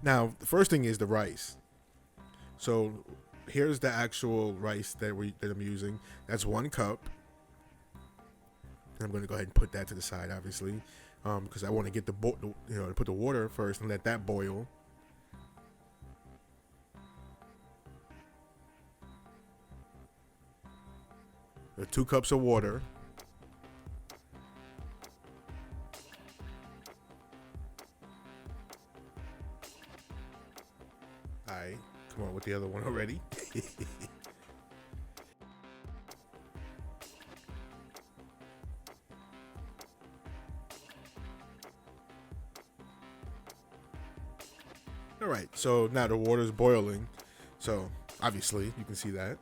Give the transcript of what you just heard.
Now, the first thing is the rice. So here's the actual rice that I'm using. That's 1 cup. I'm going to go ahead and put that to the side, obviously, because I want to get put the water first and let that boil. The 2 cups of water. All right, come on with the other one already. All right, so now the water's boiling. So obviously you can see that.